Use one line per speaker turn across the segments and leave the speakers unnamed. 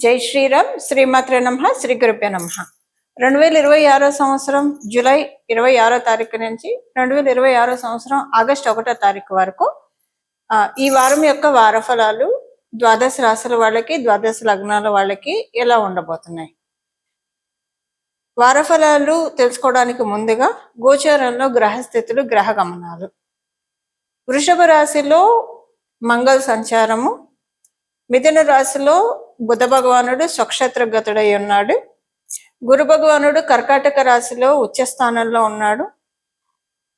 జై శ్రీరామ్. శ్రీమాత్రే నమః. శ్రీ గురుభ్యో నమః. 2026 సంవత్సరం జూలై 26 తారీఖు నుంచి 2026 సంవత్సరం ఆగస్టు 1 తారీఖు వరకు ఈ వారం యొక్క వారఫలాలు ద్వాదశ రాశుల వాళ్ళకి, ద్వాదశ లగ్నాల వాళ్ళకి ఎలా ఉండబోతున్నాయి? వారఫలాలు తెలుసుకోవడానికి ముందుగా గోచారంలో గ్రహస్థితులు, గ్రహ గమనాలు. వృషభ రాశిలో మంగళ సంచారము, మిథున రాశిలో బుధ భగవానుడు స్వక్షేత్రగతుడై ఉన్నాడు. గురు భగవానుడు కర్కాటక రాశిలో ఉచ్చ స్థానంలో ఉన్నాడు.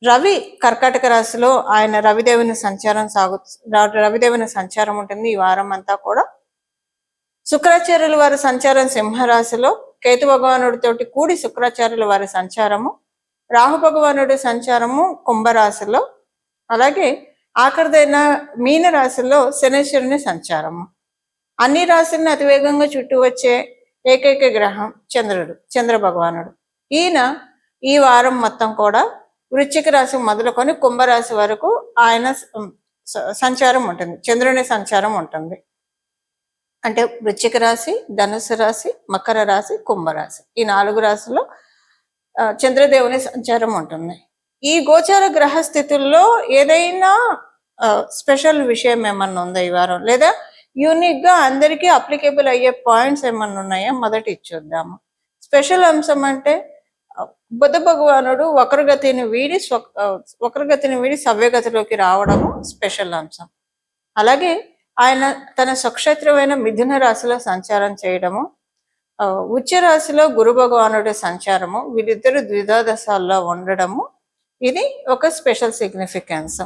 రవి కర్కాటక రాశిలో ఆయన రవిదేవుని సంచారం ఉంటుంది ఈ వారం అంతా కూడా. శుక్రాచార్యుల వారి సంచారం సింహరాశిలో, కేతు భగవానుడితోటి కూడి శుక్రాచార్యుల వారి సంచారము, రాహు భగవానుడి సంచారము కుంభరాశిలో, అలాగే ఆఖరిదైన మీన రాశిలో శనేశ్వరుని సంచారము. అన్ని రాశులను అతివేగంగా చుట్టూ వచ్చే ఏకైక గ్రహం చంద్రుడు, చంద్ర భగవానుడు. ఈయన ఈ వారం మొత్తం కూడా వృశ్చిక రాశి మొదలుకొని కుంభరాశి వరకు ఆయన సంచారం ఉంటుంది, చంద్రుని సంచారం ఉంటుంది. అంటే వృశ్చిక రాశి, ధనుసు రాశి, మకర రాశి, కుంభరాశి, ఈ 4 రాశుల్లో చంద్రదేవుని సంచారం ఉంటుంది. ఈ గోచార గ్రహ స్థితుల్లో ఏదైనా స్పెషల్ విషయం ఏమన్నా ఉందా ఈ వారం, లేదా యూనిక్ గా అందరికీ అప్లికేబుల్ అయ్యే పాయింట్స్ ఏమన్నా ఉన్నాయా? మొదటి ఇచ్చేద్దాము. స్పెషల్ అంశం అంటే బుధ భగవానుడు వక్రగతిని వీడి సవ్యగతిలోకి రావడము స్పెషల్ అంశం. అలాగే ఆయన తన స్వక్షేత్రమైన మిథున రాశిలో సంచారం చేయడము, ఉచ్చ రాశిలో గురు భగవానుడి సంచారము, వీరిద్దరు ద్విధాదశాల్లో ఉండడము, ఇది ఒక స్పెషల్ సిగ్నిఫికెన్స్.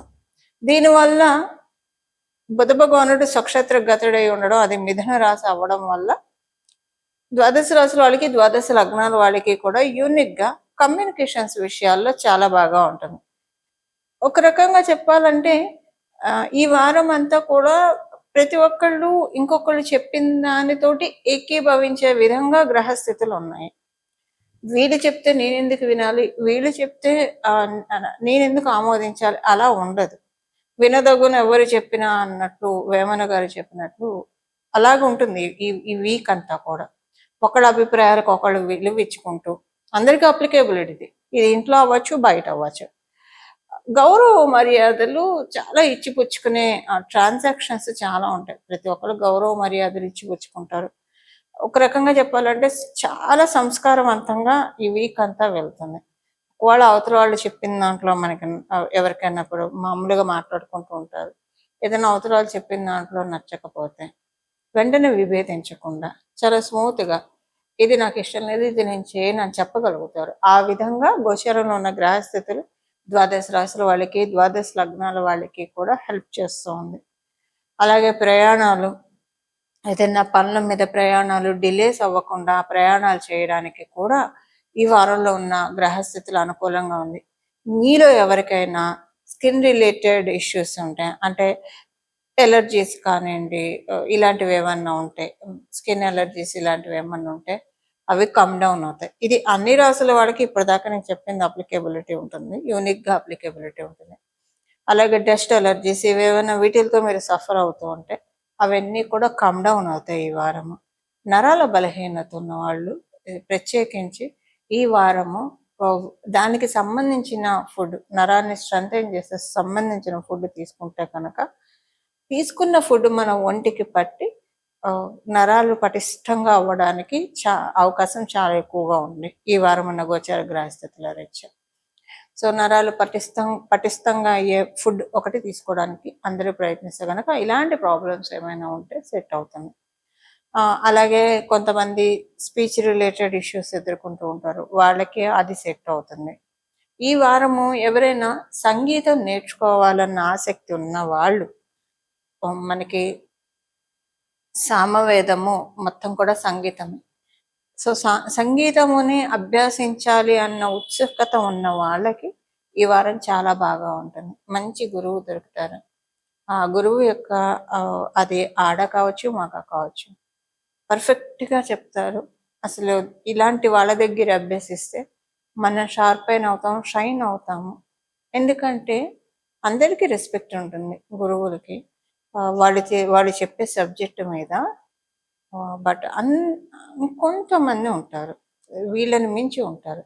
దీనివల్ల బుధ భగవానుడు స్వక్షేత్ర గతుడై ఉండడం, అది మిథున రాశి అవ్వడం వల్ల ద్వాదశ రాశుల వాళ్ళకి, ద్వాదశ లగ్నాల వాళ్ళకి కూడా యూనిక్ గా కమ్యూనికేషన్స్ విషయాల్లో చాలా బాగా ఉంటుంది. ఒక రకంగా చెప్పాలంటే ఈ వారం అంతా కూడా ప్రతి ఒక్కళ్ళు ఇంకొకళ్ళు చెప్పిన దానితోటి ఏకీభవించే విధంగా గ్రహస్థితులు ఉన్నాయి. వీళ్ళు చెప్తే నేనెందుకు వినాలి, వీళ్ళు చెప్తే నేనెందుకు ఆమోదించాలి, అలా ఉండదు. వినదగున ఎవరు చెప్పినా అన్నట్టు వేమన గారు చెప్పినట్లు అలాగ ఉంటుంది ఈ వీక్ అంతా కూడా. ఒకళ్ళ అభిప్రాయాలకు ఒకళ్ళు విలువ ఇచ్చుకుంటూ అందరికీ అప్లికేబిలిటీ, ఇది ఇంట్లో అవ్వచ్చు, బయట అవ్వచ్చు. గౌరవ మర్యాదలు చాలా ఇచ్చిపుచ్చుకునే ట్రాన్సాక్షన్స్ చాలా ఉంటాయి. ప్రతి ఒక్కరు గౌరవ మర్యాదలు ఇచ్చిపుచ్చుకుంటారు. ఒక రకంగా చెప్పాలంటే చాలా సంస్కారవంతంగా ఈ వీక్ అంతా వెళ్తుంది. వాళ్ళ అవతల వాళ్ళు చెప్పిన దాంట్లో మనకి ఎవరికైనా ఇప్పుడు మామూలుగా మాట్లాడుకుంటూ ఉంటారు. ఏదైనా అవతల వాళ్ళు చెప్పిన దాంట్లో నచ్చకపోతే వెంటనే విభేదించకుండా చాలా స్మూత్గా ఇది నాకు ఇష్టం లేదు, ఇది నేను చేయను అని చెప్పగలుగుతారు. ఆ విధంగా గోచరంలో ఉన్న గ్రహస్థితులు ద్వాదశ రాశుల వాళ్ళకి, ద్వాదశ లగ్నాల వాళ్ళకి కూడా హెల్ప్ చేస్తూ ఉంది. అలాగే ప్రయాణాలు, ఏదైనా పనుల మీద ప్రయాణాలు డిలేస్ అవ్వకుండా ప్రయాణాలు చేయడానికి కూడా ఈ వారంలో ఉన్న గ్రహస్థితులు అనుకూలంగా ఉంది. మీలో ఎవరికైనా స్కిన్ రిలేటెడ్ ఇష్యూస్ ఉంటాయి, అంటే ఎలర్జీస్ కానివ్వండి, ఇలాంటివి ఏమన్నా ఉంటాయి, స్కిన్ ఎలర్జీస్ ఇలాంటివి ఏమన్నా ఉంటే అవి కమ్ డౌన్ అవుతాయి. ఇది అన్ని రాసుల వాళ్ళకి ఇప్పటిదాకా నేను చెప్పింది అప్లికేబిలిటీ ఉంటుంది, యూనిక్గా అప్లికేబిలిటీ ఉంటుంది. అలాగే డస్ట్ ఎలర్జీస్ ఇవేమైనా వీటితో మీరు సఫర్ అవుతూ ఉంటే అవన్నీ కూడా కమ్ డౌన్ అవుతాయి ఈ వారము. నరాల బలహీనత ఉన్న వాళ్ళు ప్రత్యేకించి ఈ వారము దానికి సంబంధించిన ఫుడ్, నరాన్ని స్ట్రెంథెన్ చేసే సంబంధించిన ఫుడ్ తీసుకుంటే కనుక తీసుకున్న ఫుడ్ మన ఒంటికి పట్టి నరాలు పటిష్టంగా అవ్వడానికి అవకాశం చాలా ఎక్కువగా ఉంది ఈ వారం ఉన్న గోచార గ్రహస్థితుల రీత్యా. సో నరాలు పటిష్టంగా అయ్యే ఫుడ్ ఒకటి తీసుకోవడానికి అందరూ ప్రయత్నిస్తే కనుక ఇలాంటి ప్రాబ్లమ్స్ ఏమైనా ఉంటే సెట్ అవుతుంది. అలాగే కొంతమంది స్పీచ్ రిలేటెడ్ ఇష్యూస్ ఎదుర్కొంటూ ఉంటారు, వాళ్ళకి అది సెట్ అవుతుంది. ఈ వారము ఎవరైనా సంగీతం నేర్చుకోవాలన్న ఆసక్తి ఉన్న వాళ్ళు, మనకి సామవేదము మొత్తం కూడా సంగీతమే. సో సంగీతముని అభ్యసించాలి అన్న ఉత్సుకత ఉన్న వాళ్ళకి ఈ వారం చాలా బాగా ఉంటుంది. మంచి గురువు దొరుకుతారు. ఆ గురువు యొక్క అది ఆడ కావచ్చు, మగ కావచ్చు, పర్ఫెక్ట్గా చెప్తారు. అసలు ఇలాంటి వాళ్ళ దగ్గర అభ్యసిస్తే మనం షార్ప్ అవుతాం, షైన్ అవుతాము. ఎందుకంటే అందరికీ రెస్పెక్ట్ ఉంటుంది గురువులకి. వాళ్ళు చెప్పే సబ్జెక్టు మీద బట్ కొంతమంది ఉంటారు, వీళ్ళని మించి ఉంటారు.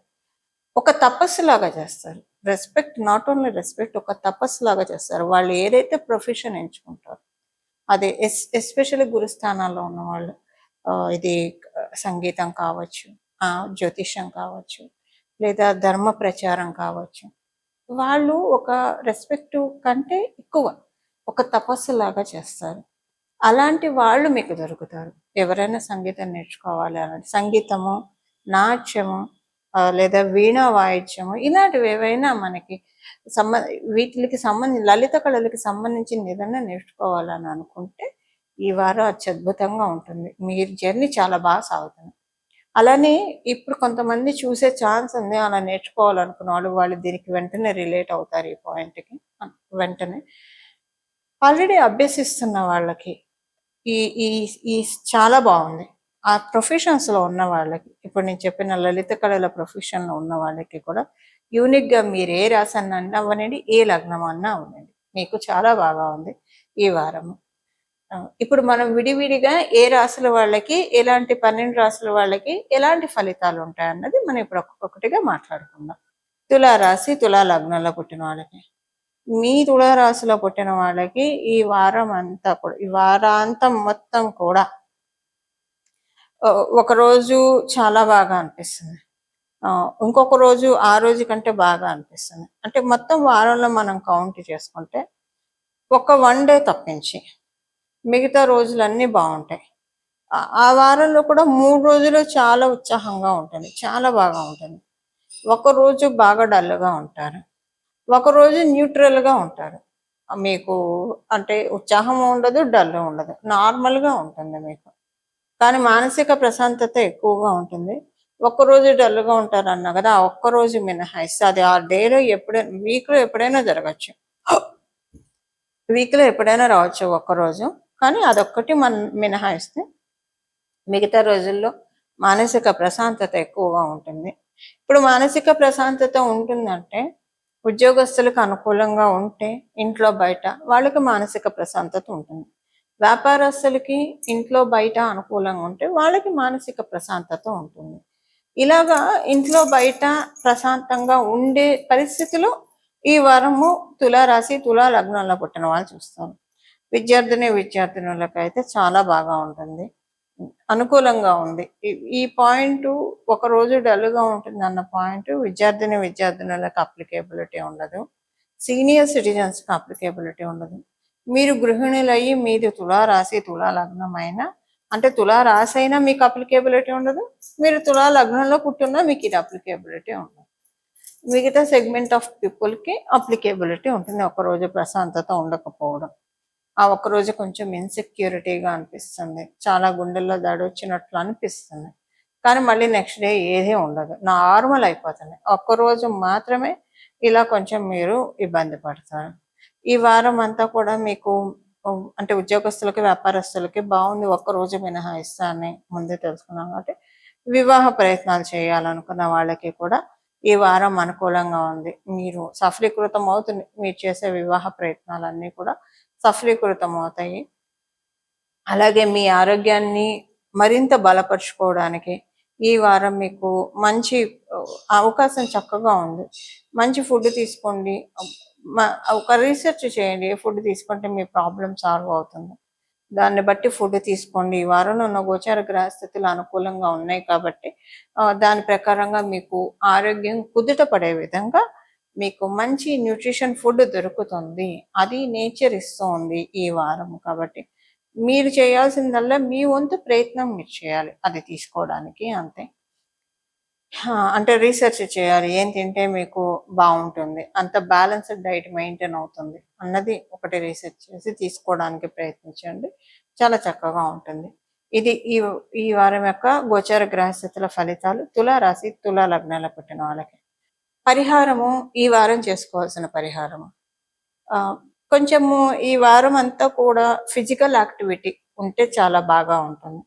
ఒక తపస్సులాగా చేస్తారు. రెస్పెక్ట్, నాట్ ఓన్లీ రెస్పెక్ట్, ఒక తపస్సులాగా చేస్తారు. వాళ్ళు ఏదైతే ప్రొఫెషన్ ఎంచుకుంటారో అదే ఎస్పెషల్లీ గురుస్థానాల్లో ఉన్నవాళ్ళు, ఇది సంగీతం కావచ్చు, జ్యోతిష్యం కావచ్చు, లేదా ధర్మ ప్రచారం కావచ్చు, వాళ్ళు ఒక రెస్పెక్ట్ కంటే ఎక్కువ ఒక తపస్సులాగా చేస్తారు. అలాంటి వాళ్ళు మీకు దొరుకుతారు. ఎవరైనా సంగీతం నేర్చుకోవాలి అనంటే, సంగీతము, నాట్యము, లేదా వీణా వాయిద్యము, ఇలాంటివి ఏవైనా మనకి సంబ వీటికి సంబంధించి లలిత కళలకి సంబంధించిన ఏదైనా నేర్చుకోవాలని అనుకుంటే ఈ వారం అత్యద్భుతంగా ఉంటుంది. మీరు జర్నీ చాలా బాగా సాగుతుంది. అలానే ఇప్పుడు కొంతమంది చూసే ఛాన్స్ ఉంది. అలా నేర్చుకోవాలనుకున్న వాళ్ళు దీనికి వెంటనే రిలేట్ అవుతారు ఈ పాయింట్కి. వెంటనే ఆల్రెడీ అభ్యసిస్తున్న వాళ్ళకి ఈ ఈ ఈ చాలా బాగుంది. ఆ ప్రొఫెషన్స్లో ఉన్న వాళ్ళకి, ఇప్పుడు నేను చెప్పిన లలిత కళల ప్రొఫెషన్లో ఉన్న వాళ్ళకి కూడా యూనిక్గా మీరు ఏ రాశి అన్న అవ్వనండి, ఏ లగ్నం అన్నా అవ్వనండి, మీకు చాలా బాగా ఉంది ఈ వారము. ఇప్పుడు మనం విడివిడిగా ఏ రాశుల వాళ్ళకి, ఎలాంటి 12 రాశుల వాళ్ళకి ఎలాంటి ఫలితాలు ఉంటాయన్నది మనం ఇప్పుడు ఒక్కొక్కటిగా మాట్లాడుకుందాం. తులా రాశి, తులా లగ్నంలో పుట్టిన వాళ్ళకి, మీ తులారాశిలో పుట్టిన వాళ్ళకి ఈ వారం అంతా కూడా, ఈ వారాంతం మొత్తం కూడా ఒక రోజు చాలా బాగా అనిపిస్తుంది, ఇంకొక రోజు ఆ రోజు కంటే బాగా అనిపిస్తుంది. అంటే మొత్తం వారంలో మనం కౌంట్ చేసుకుంటే ఒక 1 డే తప్పించి మిగతా రోజులన్నీ బాగుంటాయి. ఆ వారంలో కూడా 3 రోజులు చాలా ఉత్సాహంగా ఉంటుంది, చాలా బాగా ఉంటుంది. ఒక రోజు బాగా డల్గా ఉంటారు, ఒకరోజు న్యూట్రల్గా ఉంటారు. మీకు అంటే ఉత్సాహం ఉండదు, డల్ ఉండదు, నార్మల్గా ఉంటుంది మీకు. కానీ మానసిక ప్రశాంతత ఎక్కువగా ఉంటుంది. ఒక్కరోజు డల్గా ఉంటారు అన్నా కదా, ఆ ఒక్కరోజు మినహాయిస్తే అది ఆ డేలో ఎప్పుడైనా, వీక్లో ఎప్పుడైనా జరగచ్చు, వీక్లో ఎప్పుడైనా రావచ్చు ఒక్కరోజు. కానీ అదొక్కటి మినహాయిస్తే మిగతా రోజుల్లో మానసిక ప్రశాంతత ఎక్కువగా ఉంటుంది. ఇప్పుడు మానసిక ప్రశాంతత ఉంటుందంటే ఉద్యోగస్తులకు అనుకూలంగా ఉంటే ఇంట్లో బయట వాళ్ళకి మానసిక ప్రశాంతత ఉంటుంది. వ్యాపారస్తులకి ఇంట్లో బయట అనుకూలంగా ఉంటే వాళ్ళకి మానసిక ప్రశాంతత ఉంటుంది. ఇలాగా ఇంట్లో బయట ప్రశాంతంగా ఉండే పరిస్థితిలో ఈ వారము తులారాశి, తులా లగ్నంలో పుట్టిన వాళ్ళు చూస్తారు. విద్యార్థినులకు అయితే చాలా బాగా ఉంటుంది, అనుకూలంగా ఉంది. ఈ పాయింట్ ఒకరోజు డల్గా ఉంటుంది అన్న పాయింట్ విద్యార్థినులకు అప్లికేబిలిటీ ఉండదు, సీనియర్ సిటిజన్స్కి అప్లికేబిలిటీ ఉండదు. మీరు గృహిణులయ్యి మీది తులారాశి, తులా లగ్నం అయినా, అంటే తులారాశి అయినా మీకు అప్లికేబిలిటీ ఉండదు, మీరు తులా లగ్నంలో పుట్టున్నా మీకు ఇది అప్లికేబిలిటీ ఉండదు. మిగతా సెగ్మెంట్ ఆఫ్ పీపుల్కి అప్లికేబిలిటీ ఉంటుంది ఒకరోజు ప్రశాంతత ఉండకపోవడం. ఆ ఒక్కరోజు కొంచెం ఇన్సెక్యూరిటీగా అనిపిస్తుంది, చాలా గుండెల్లో దడొచ్చినట్లు అనిపిస్తుంది. కానీ మళ్ళీ నెక్స్ట్ డే ఏదీ ఉండదు, నార్మల్ అయిపోతుంది. ఒక్కరోజు మాత్రమే ఇలా కొంచెం మీరు ఇబ్బంది పడతారు. ఈ వారం అంతా కూడా మీకు అంటే ఉద్యోగస్తులకి, వ్యాపారస్తులకి బాగుంది. ఒక్కరోజు మినహాయిస్తా అని ముందే తెలుసుకున్నాం కాబట్టి వివాహ ప్రయత్నాలు చేయాలనుకున్న వాళ్ళకి కూడా ఈ వారం అనుకూలంగా ఉంది. మీరు సఫలీకృతం అవుతుంది, మీరు చేసే వివాహ ప్రయత్నాలన్నీ కూడా సఫలీకృతం అవుతాయి. అలాగే మీ ఆరోగ్యాన్ని మరింత బలపరుచుకోవడానికి ఈ వారం మీకు మంచి అవకాశం చక్కగా ఉంది. మంచి ఫుడ్ తీసుకోండి, ఒక రీసెర్చ్ చేయండి, ఏ ఫుడ్ తీసుకుంటే మీ ప్రాబ్లం సాల్వ్ అవుతుంది, దాన్ని బట్టి ఫుడ్ తీసుకోండి. ఈ వారంలో ఉన్న గోచార గ్రహస్థితులు అనుకూలంగా ఉన్నాయి కాబట్టి దాని ప్రకారంగా మీకు ఆరోగ్యం కుదుట పడే విధంగా మీకు మంచి న్యూట్రిషన్ ఫుడ్ దొరుకుతుంది, అది నేచర్ ఇస్తుంది ఈ వారం. కాబట్టి మీరు చేయాల్సిందల్లా మీ వంతు ప్రయత్నం మీరు చేయాలి అది తీసుకోవడానికి, అంతే. అంటే రీసెర్చ్ చేయాలి, ఏం తింటే మీకు బాగుంటుంది, అంత బ్యాలెన్స్డ్ డైట్ మెయింటైన్ అవుతుంది అన్నది ఒకటి రీసెర్చ్ చేసి తీసుకోవడానికి ప్రయత్నించండి, చాలా చక్కగా ఉంటుంది. ఇది ఈ వారం యొక్క గోచార గ్రహస్థితుల ఫలితాలు తులారాశి, తులా లగ్నాల పుట్టిన వాళ్ళకి. పరిహారము, ఈ వారం చేసుకోవాల్సిన పరిహారము కొంచెము ఈ వారం అంతా కూడా ఫిజికల్ యాక్టివిటీ ఉంటే చాలా బాగా ఉంటుంది.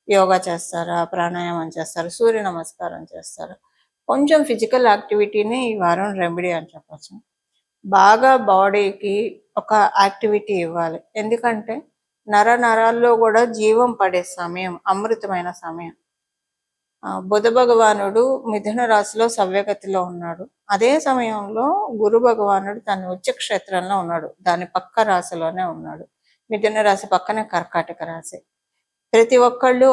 యోగా చేస్తారా, ప్రాణాయామం చేస్తారా, సూర్య నమస్కారం చేస్తారా, కొంచెం ఫిజికల్ యాక్టివిటీని ఈ వారం రెమెడీ అని చెప్పచ్చు. బాగా బాడీకి ఒక యాక్టివిటీ ఇవ్వాలి, ఎందుకంటే నర నరాల్లో కూడా జీవం పడే సమయం, అమృతమైన సమయం. బుధ భగవానుడు మిథున రాశిలో సవ్యగతిలో ఉన్నాడు. అదే సమయంలో గురు భగవానుడు తన ఉచ్చ క్షేత్రంలో ఉన్నాడు, దాని పక్క రాశిలోనే ఉన్నాడు. మిథున రాశి పక్కనే కర్కాటక రాశి. ప్రతి ఒక్కళ్ళు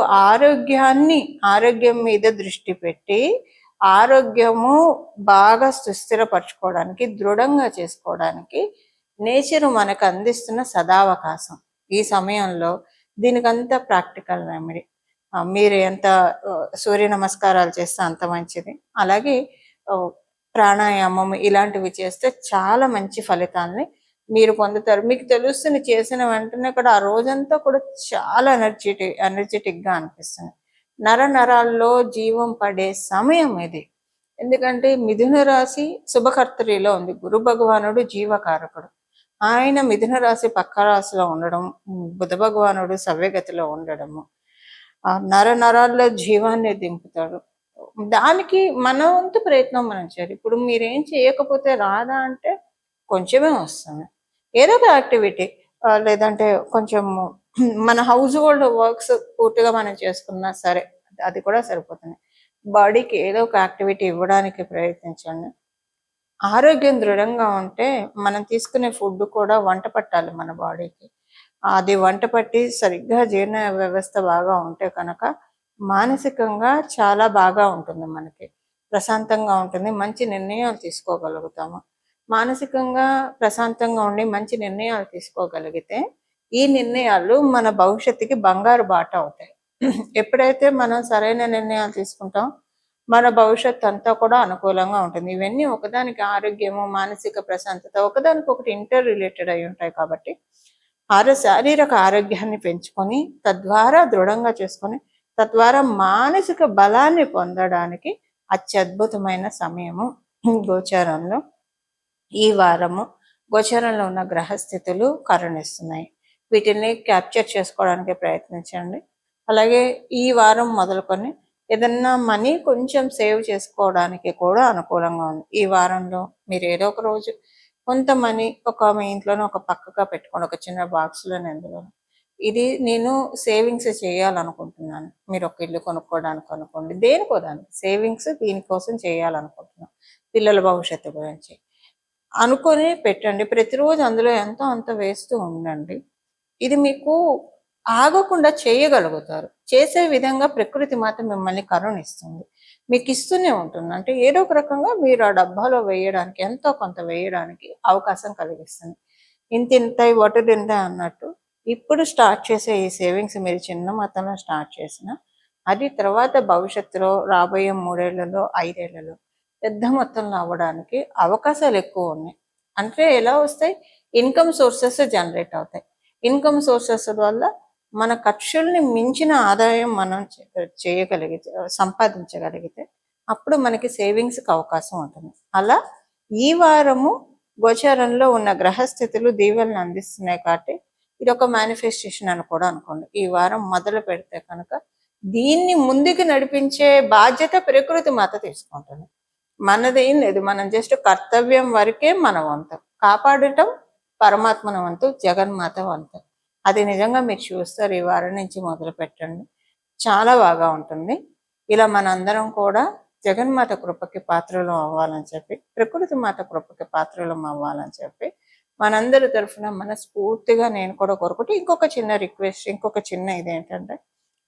ఆరోగ్యం మీద దృష్టి పెట్టి ఆరోగ్యము బాగా సుస్థిరపరచుకోవడానికి, దృఢంగా చేసుకోవడానికి నేచర్ మనకు అందిస్తున్న సదావకాశం. ఈ సమయంలో దీనికంతా ప్రాక్టికల్ రెమెడీ. మీరు ఎంత సూర్య నమస్కారాలు చేస్తే అంత మంచిది. అలాగే ప్రాణాయామం ఇలాంటివి చేస్తే చాలా మంచి ఫలితాలని మీరు పొందుతారు. మీకు తెలుస్తుంది, చేసిన వెంటనే కూడా ఆ రోజంతా కూడా చాలా ఎనర్జెటిక్గా అనిపిస్తుంది. నర నరాల్లో జీవం పడే సమయం ఇది. ఎందుకంటే మిథున రాశి శుభకర్తరిలో ఉంది. గురు భగవానుడు జీవకారకుడు. ఆయన మిథున రాశి పక్క రాశిలో ఉండడం, బుధ భగవానుడు సవ్యగతిలో ఉండడము నర నరాల్లో జీవాన్ని దింపుతాడు. దానికి మన వంతు ప్రయత్నం మనం చేయాలి. ఇప్పుడు మీరేం చేయకపోతే రాదా అంటే కొంచెమే వస్తుంది. ఏదో ఒక యాక్టివిటీ, లేదంటే కొంచెం మన హౌస్ హోల్డ్ వర్క్స్ పూర్తిగా మనం చేసుకున్నా సరే అది కూడా సరిపోతుంది. బాడీకి ఏదో ఒక యాక్టివిటీ ఇవ్వడానికి ప్రయత్నించండి. ఆరోగ్యం దృఢంగా ఉంటే మనం తీసుకునే ఫుడ్ కూడా వంట పట్టాలి మన బాడీకి. అది వంట పట్టి సరిగ్గా జీర్ణ వ్యవస్థ బాగా ఉంటే కనుక మానసికంగా చాలా బాగా ఉంటుంది, మనకి ప్రశాంతంగా ఉంటుంది, మంచి నిర్ణయాలు తీసుకోగలుగుతాము. మానసికంగా ప్రశాంతంగా ఉండి మంచి నిర్ణయాలు తీసుకోగలిగితే ఈ నిర్ణయాలు మన భవిష్యత్తుకి బంగారు బాట అవుతాయి. ఎప్పుడైతే మనం సరైన నిర్ణయాలు తీసుకుంటాం మన భవిష్యత్తు అంతా కూడా అనుకూలంగా ఉంటుంది. ఇవన్నీ ఒకదానికి, ఆరోగ్యము మానసిక ప్రశాంతత ఒకదానికి ఒకటి ఇంటర్ రిలేటెడ్ అయి ఉంటాయి. కాబట్టి శారీరక ఆరోగ్యాన్ని పెంచుకొని తద్వారా దృఢంగా చేసుకొని తద్వారా మానసిక బలాన్ని పొందడానికి అత్యద్భుతమైన సమయము గోచారంలో. ఈ వారము గోచారంలో ఉన్న గ్రహస్థితులు కరుణిస్తున్నాయి. వీటిని క్యాప్చర్ చేసుకోవడానికి ప్రయత్నించండి. అలాగే ఈ వారం మొదలుకొని ఏదన్నా మనీ కొంచెం సేవ్ చేసుకోవడానికి కూడా అనుకూలంగా ఉంది. ఈ వారంలో మీరు ఏదో ఒక రోజు కొంత మనీ మీ ఇంట్లోనే ఒక పక్కగా పెట్టుకోండి, ఒక చిన్న బాక్స్లోనే. ఎందులో ఇది నేను సేవింగ్స్ చేయాలనుకుంటున్నాను. మీరు ఒక ఇల్లు కొనుక్కోవడానికి అనుకోండి, దేనికో దానికి సేవింగ్స్ దీనికోసం చేయాలనుకుంటున్నాను, పిల్లల భవిష్యత్తు గురించి అనుకొని పెట్టండి. ప్రతిరోజు అందులో ఎంతో అంత వేస్తూ ఉండండి. ఇది మీకు ఆగకుండా చేయగలుగుతారు. చేసే విధంగా ప్రకృతి మాత మిమ్మల్ని కరుణిస్తుంది, మీకు ఇస్తూనే ఉంటుంది. అంటే ఏదో ఒక రకంగా మీరు ఆ డబ్బాలో వేయడానికి, ఎంతో కొంత వేయడానికి అవకాశం కలిగిస్తుంది. ఇంతింతాయి వటుదింతాయి అన్నట్టు ఇప్పుడు స్టార్ట్ చేసే ఈ సేవింగ్స్ మీరు చిన్న మొత్తంలో స్టార్ట్ చేసిన అది తర్వాత భవిష్యత్తులో రాబోయే 3 ఏళ్లలో 5 ఏళ్లలో పెద్ద మొత్తంలో అవ్వడానికి అవకాశాలు ఎక్కువ ఉన్నాయి. అంటే ఎలా వస్తాయి? ఇన్కమ్ సోర్సెస్ జనరేట్ అవుతాయి. ఇన్కమ్ సోర్సెస్ వల్ల మన ఖర్చుల్ని మించిన ఆదాయం మనం చేయగలిగితే, సంపాదించగలిగితే అప్పుడు మనకి సేవింగ్స్కి అవకాశం ఉంటుంది. అలా ఈ వారము గోచారంలో ఉన్న గ్రహస్థితులు దీవెలను అందిస్తున్నాయి. కాబట్టి ఇది ఒక మేనిఫెస్టేషన్ అని కూడా అనుకోండి. ఈ వారం మొదలు పెడితే కనుక దీన్ని ముందుకు నడిపించే బాధ్యత ప్రకృతి మాత తీసుకుంటుంది. మనదేం లేదు, మనం జస్ట్ కర్తవ్యం వరకే మన వంతు, కాపాడటం పరమాత్మన వంతు, జగన్మాత వంతు. అది నిజంగా మీరు చూస్తారు. ఈ వారం నుంచి మొదలు పెట్టండి, చాలా బాగా ఉంటుంది. ఇలా మనందరం కూడా జగన్మాత కృపకి పాత్రలు అవ్వాలని చెప్పి, ప్రకృతి మాత కృపకి పాత్రలు అవ్వాలని చెప్పి మనందరి తరఫున మనస్ఫూర్తిగా నేను కూడా కోరుకుంటే, ఇంకొక చిన్న రిక్వెస్ట్, ఇంకొక చిన్న ఇదేంటంటే,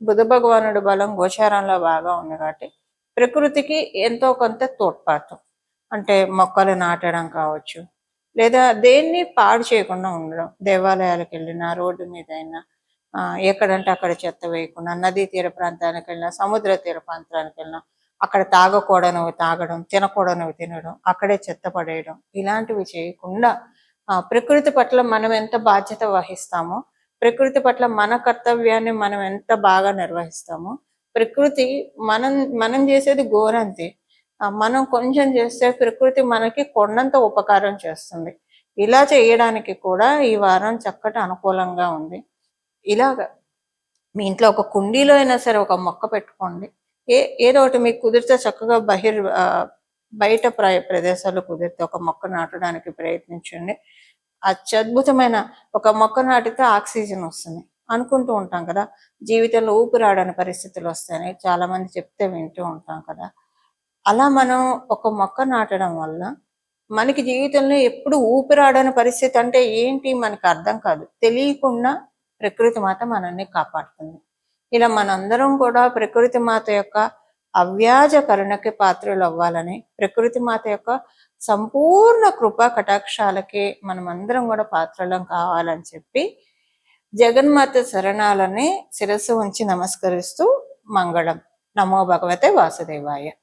బుధ భగవానుడు బలం గోచారంలో బాగా ఉంది కాబట్టి ప్రకృతికి ఎంతో కొంత తోడ్పాటు, అంటే మొక్కలు నాటడం కావచ్చు, లేదా దేన్ని పాడు చేయకుండా ఉండడం, దేవాలయాలకు వెళ్ళినా, రోడ్డు మీద అయినా, ఎక్కడంటే అక్కడ చెత్త వేయకుండా, నదీ తీర ప్రాంతానికి వెళ్ళినా, సముద్ర తీర ప్రాంతానికి వెళ్ళినా అక్కడ తాగకూడనివి తాగడం, తినకూడనివి తినడం, అక్కడే చెత్త పడేయడం, ఇలాంటివి చేయకుండా ప్రకృతి పట్ల మనం ఎంత బాధ్యత వహిస్తామో, ప్రకృతి పట్ల మన కర్తవ్యాన్ని మనం ఎంత బాగా నిర్వహిస్తామో, ప్రకృతి మనం చేసేది గోరంతే, మనం కొంచెం చేస్తే ప్రకృతి మనకి కొండంత ఉపకారం చేస్తుంది. ఇలా చేయడానికి కూడా ఈ వారం చక్కటి అనుకూలంగా ఉంది. ఇలాగ మీ ఇంట్లో ఒక కుండీలో అయినా సరే ఒక మొక్క పెట్టుకోండి. ఏదో ఒకటి మీకు కుదిరితే చక్కగా బయట ప్రదేశాలు కుదిరితే ఒక మొక్క నాటడానికి ప్రయత్నించండి. అత్యద్భుతమైన ఒక మొక్క నాటితే ఆక్సిజన్ వస్తుంది. అనుకుంటూ ఉంటాం కదా, జీవితంలో ఊపిరాడని పరిస్థితులు వస్తాయని చాలా మంది చెప్తే వింటూ ఉంటాం కదా. అలా మనం ఒక మొక్క నాటడం వల్ల మనకి జీవితంలో ఎప్పుడు ఊపిరాడని పరిస్థితి అంటే ఏంటి మనకు అర్థం కాదు. తెలియకుండా ప్రకృతి మాత మనల్ని కాపాడుతుంది. ఇలా మనందరం కూడా ప్రకృతి మాత యొక్క అవ్యాజ కరుణకి పాత్రలు అవ్వాలని, ప్రకృతి మాత యొక్క సంపూర్ణ కృపా కటాక్షాలకి మనం అందరం కూడా పాత్రలం కావాలని చెప్పి జగన్మాత శరణాలని శిరస్సు ఉంచి నమస్కరిస్తూ మంగళం. నమో భగవతే వాసుదేవాయ.